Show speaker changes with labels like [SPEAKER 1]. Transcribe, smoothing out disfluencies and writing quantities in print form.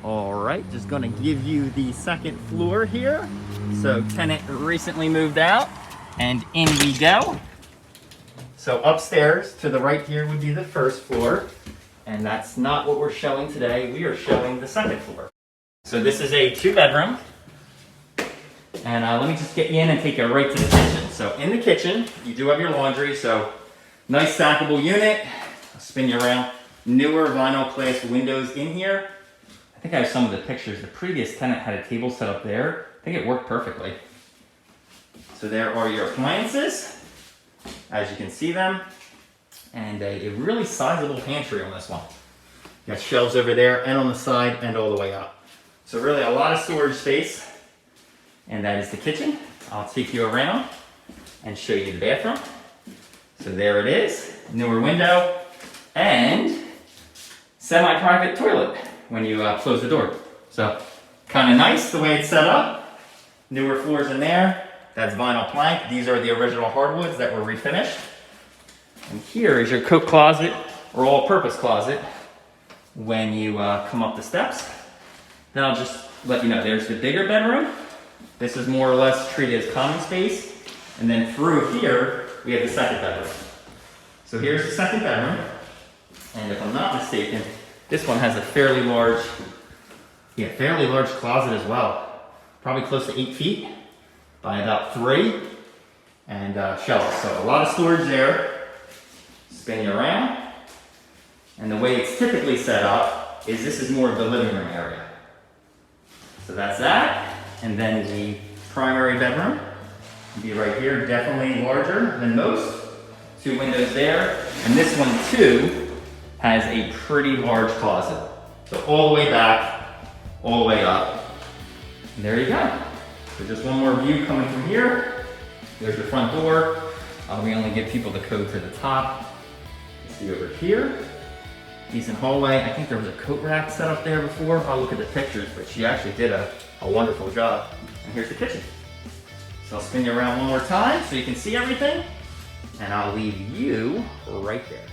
[SPEAKER 1] All right, just gonna give you the second floor here. So tenant recently moved out and in we go. So upstairs to the right here would be the first floor. And that's not what we're showing today. We are showing the second floor. So this is a 2-bedroom. And let me just get you in and take you right to the kitchen. So in the kitchen, you do have your laundry. So nice stackable unit. I'll spin you around. Newer vinyl glass windows in here. I think I have some of the pictures. The previous tenant had a table set up there. I think it worked perfectly. So there are your appliances, as you can see them. And a really sizable pantry on this one. You got shelves over there and on the side and all the way up. So really a lot of storage space. And that is the kitchen. I'll take you around and show you the bathroom. So there it is, newer window and semi-private toilet when you close the door. So kind of nice the way it's set up. Newer floors in there. That's vinyl plank. These are the original hardwoods that were refinished. And here is your coat closet or all-purpose closet when you come up the steps. Then I'll just let you know, there's the bigger bedroom. This is more or less treated as common space. And then through here, we have the second bedroom. So here's the second bedroom. And if I'm not mistaken, this one has a fairly large closet as well. Probably close to 8 feet by about 3. And shelves, so a lot of storage there. Spin you around. And the way it's typically set up is this is more of the living room area. So that's that. And then the primary bedroom will be right here, definitely larger than most. 2 windows there. And this one too has a pretty large closet. So all the way back, all the way up. And there you go. So just one more view coming from here. There's the front door. We only give people the code to the top. See over here, decent hallway. I think there was a coat rack set up there before. I'll look at the pictures, but she actually did a wonderful job. And here's the kitchen. So I'll spin you around one more time so you can see everything. And I'll leave you right there.